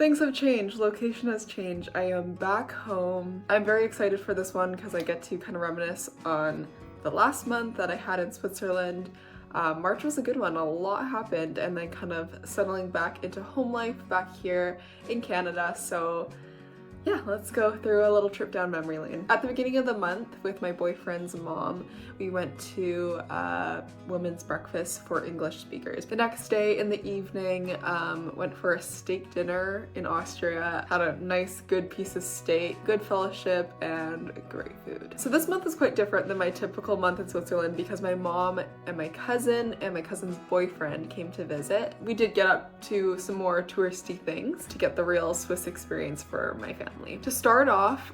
Things have changed, location has changed. I am back home. I'm very excited for this one because I get to kind of reminisce on the last month that I had in Switzerland. March was a good one, a lot happened, and then kind of settling back into home life back here in Canada. So yeah, let's go through a little trip down memory lane. At the beginning of the month with my boyfriend's mom, we went to a women's breakfast for English speakers. The next day in the evening, went for a steak dinner in Austria, had a nice good piece of steak, good fellowship, and great food. So this month is quite different than my typical month in Switzerland because my mom and my cousin's boyfriend came to visit. We did get up to some more touristy things to get the real Swiss experience for my family. To start off,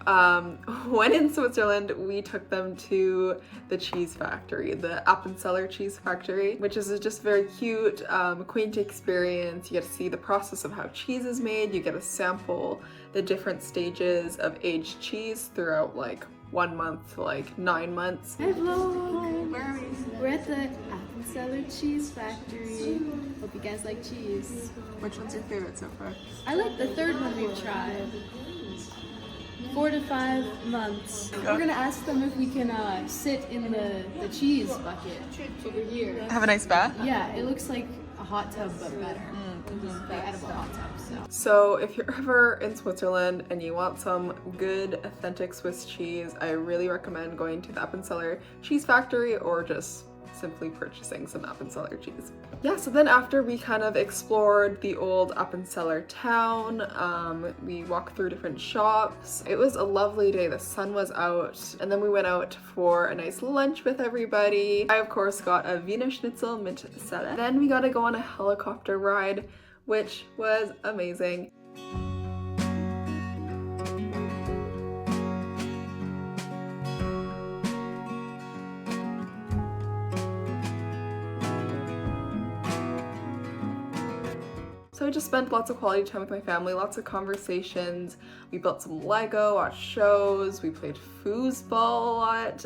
when in Switzerland, we took them to the cheese factory, the Appenzeller cheese factory, which is just very cute, quaint experience. You get to see the process of how cheese is made. You get to sample the different stages of aged cheese throughout like 1 month to like 9 months. Hello! We're at the Appenzeller cheese factory. Hope you guys like cheese. Which one's your favorite so far? I like the third one we've tried. 4 to 5 months. We're gonna ask them if we can sit in the cheese bucket over here. Have a nice bath? Yeah, it looks like a hot tub but better. The edible hot tub. So if you're ever in Switzerland and you want some good authentic Swiss cheese, I really recommend going to the Appenzeller cheese factory or just simply purchasing some Appenzeller cheese. Yeah, so then after we kind of explored the old Appenzeller town, we walked through different shops. It was a lovely day, the sun was out, and then we went out for a nice lunch with everybody. I of course got a Wiener Schnitzel mit Selle. Then we got to go on a helicopter ride, which was amazing. So I just spent lots of quality time with my family, lots of conversations. We built some Lego, watched shows, we played foosball a lot,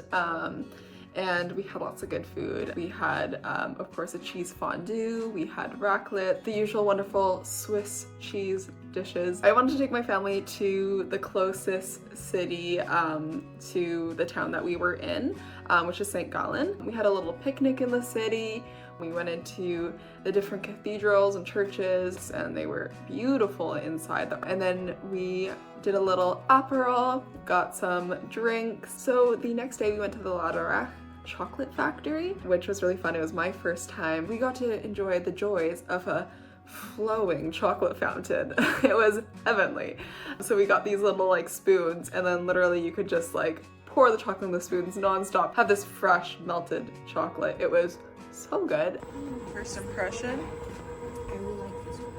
and we had lots of good food. We had, of course, a cheese fondue, we had raclette, the usual wonderful Swiss cheese dishes. I wanted to take my family to the closest city to the town that we were in, which is St. Gallen. We had a little picnic in the city. We went into the different cathedrals and churches, and they were beautiful inside them. And then we did a little aperol, got some drinks. So the next day we went to the Laderach chocolate factory, which was really fun. It was my first time. We got to enjoy the joys of a flowing chocolate fountain. It was heavenly. So we got these little like spoons, and then literally you could just like pour the chocolate in the spoons non-stop, have this fresh melted chocolate. It was so good. First impression? I really like this one.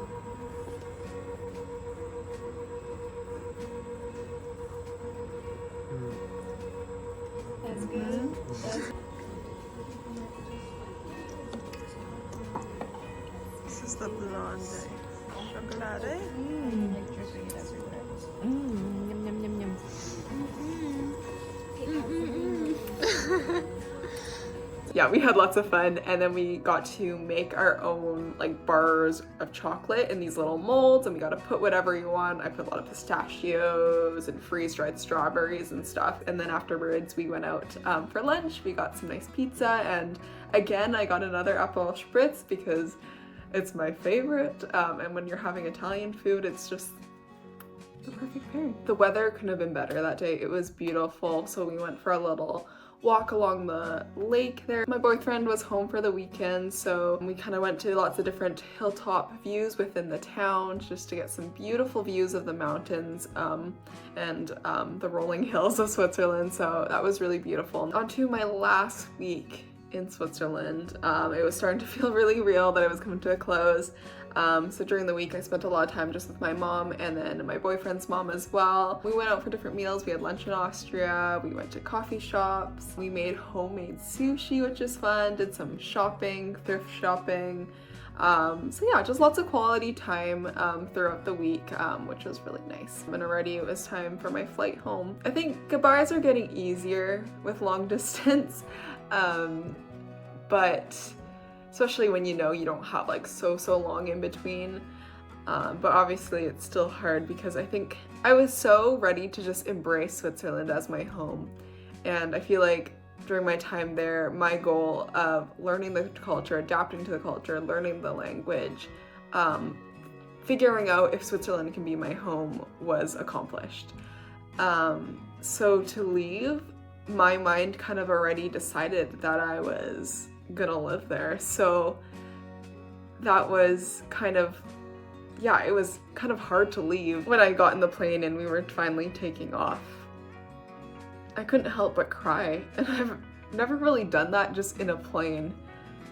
That's good. This is the blonde chocolate. Yum yum yum yum. Yeah, we had lots of fun, and then we got to make our own like bars of chocolate in these little molds, and we got to put whatever you want. I put a lot of pistachios and freeze-dried strawberries and stuff, and then afterwards we went out for lunch. We got some nice pizza, and again I got another Aperol Spritz because it's my favorite, and when you're having Italian food, it's just the perfect pairing. The weather couldn't have been better that day. It was beautiful, so we went for a little walk along the lake there. My boyfriend was home for the weekend, so we kind of went to lots of different hilltop views within the town just to get some beautiful views of the mountains and the rolling hills of Switzerland, so that was really beautiful. On to my last week in Switzerland. It was starting to feel really real that it was coming to a close. So during the week I spent a lot of time just with my mom and then my boyfriend's mom as well. We went out for different meals. We had lunch in Austria, we went to coffee shops, we made homemade sushi, which is fun, did some shopping, thrift shopping. So yeah, just lots of quality time throughout the week, which was really nice. And already it was time for my flight home. I think goodbyes are getting easier with long distance, but especially when you know you don't have like so long in between. But obviously it's still hard because I think I was so ready to just embrace Switzerland as my home. And I feel like during my time there, my goal of learning the culture, adapting to the culture, learning the language, figuring out if Switzerland can be my home was accomplished. So to leave, my mind kind of already decided that I was gonna live there. So that was kind of, yeah, it was kind of hard to leave. When I got in the plane and we were finally taking off, I couldn't help but cry. And I've never really done that just in a plane,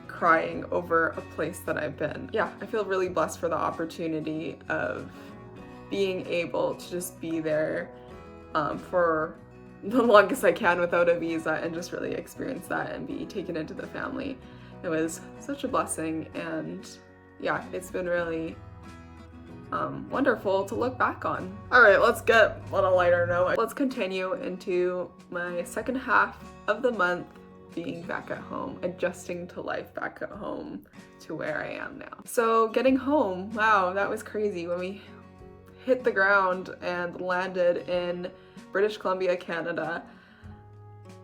crying over a place that I've been. Yeah, I feel really blessed for the opportunity of being able to just be there for the longest I can without a visa and just really experience that and be taken into the family. It was such a blessing, and yeah, it's been really wonderful to look back on. All right, let's get on a lighter note. Let's continue into my second half of the month being back at home, adjusting to life back at home to where I am now. So getting home, wow, that was crazy. When we hit the ground and landed in British Columbia, Canada,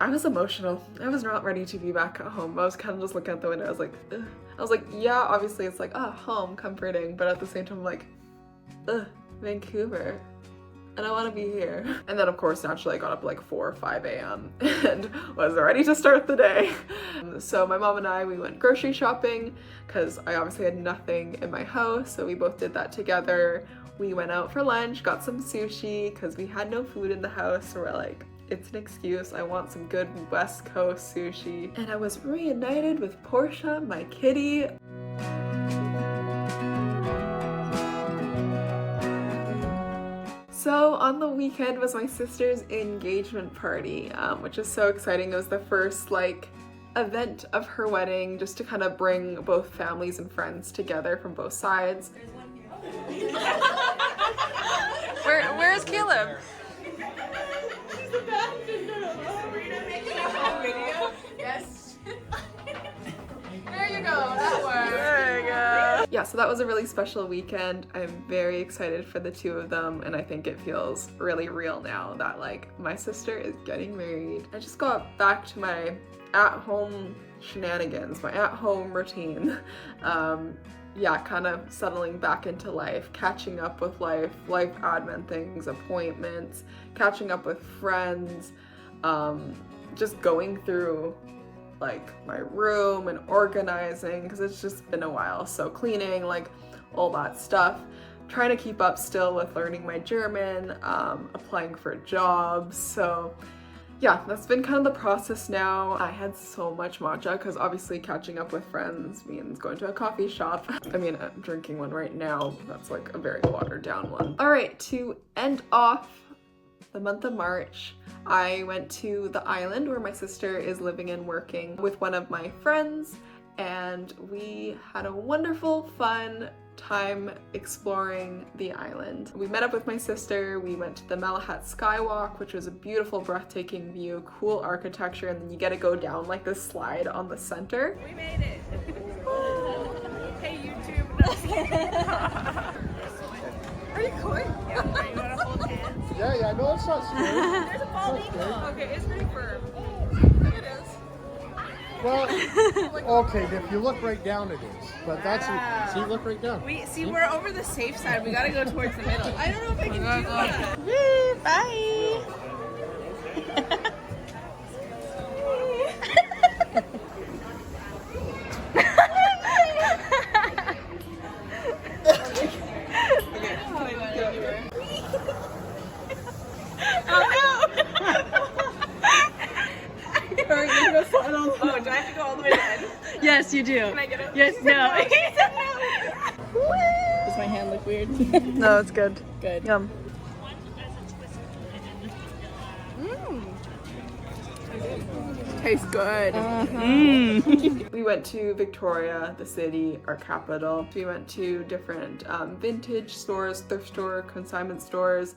I was emotional. I was not ready to be back at home. I was kind of just looking out the window. I was like, ugh. I was like, yeah, obviously it's like, home, comforting, but at the same time, I'm like, ugh, Vancouver, and I want to be here. And then of course, naturally I got up like 4 or 5 a.m. and was ready to start the day. So my mom and I, we went grocery shopping because I obviously had nothing in my house, so we both did that together. We went out for lunch, got some sushi because we had no food in the house, so we're like, it's an excuse. I want some good West Coast sushi. And I was reunited with Portia, my kitty. So on the weekend was my sister's engagement party, which is so exciting. It was the first like event of her wedding, just to kind of bring both families and friends together from both sides. Where's Caleb? She's abandoned. Yes. There you go. That worked. There you go. Yeah, so that was a really special weekend. I'm very excited for the two of them, and I think it feels really real now that like my sister is getting married. I just got back to my at-home shenanigans, my at-home routine. Yeah, kind of settling back into life, catching up with life admin things, appointments, catching up with friends, just going through like my room and organizing because it's just been a while. So cleaning, like all that stuff, trying to keep up still with learning my German, applying for jobs. So yeah, that's been kind of the process now. I had so much matcha because obviously catching up with friends means going to a coffee shop. I mean, I'm drinking one right now. That's like a very watered down one. All right, to end off the month of March, I went to the island where my sister is living and working with one of my friends, and we had a wonderful, fun time exploring the island. We met up with my sister, we went to the Malahat Skywalk, which was a beautiful, breathtaking view, cool architecture, and then you get to go down like this slide on the center. We made it! Hey YouTube! Are you going? Yeah, are you gonna hold hands? Yeah, no, it's not straight. There's a ball eagle! Okay, it's pretty firm. It is. Well, okay, if you look right down it is. But that's, see, look right down. We're over the safe side. We gotta go towards the middle. I don't know if I can do that. Woo, bye! Oh, do I have to go all the way to the end? Yes, you do. Can I get it? Yes, no. Does my hand look weird? No, it's good. Good. Yum. Tastes good. We went to Victoria, the city, our capital. We went to different vintage stores, thrift store, consignment stores.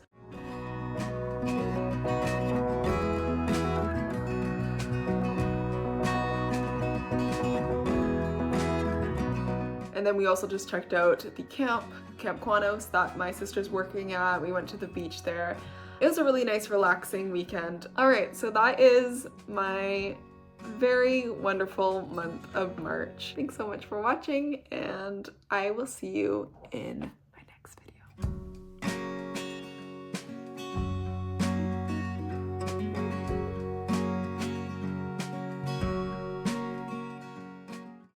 And then we also just checked out the camp Camp Quanos that my sister's working at. We went to the beach there. It was a really nice, relaxing weekend. All right, so that is my very wonderful month of March. Thanks so much for watching, and I will see you in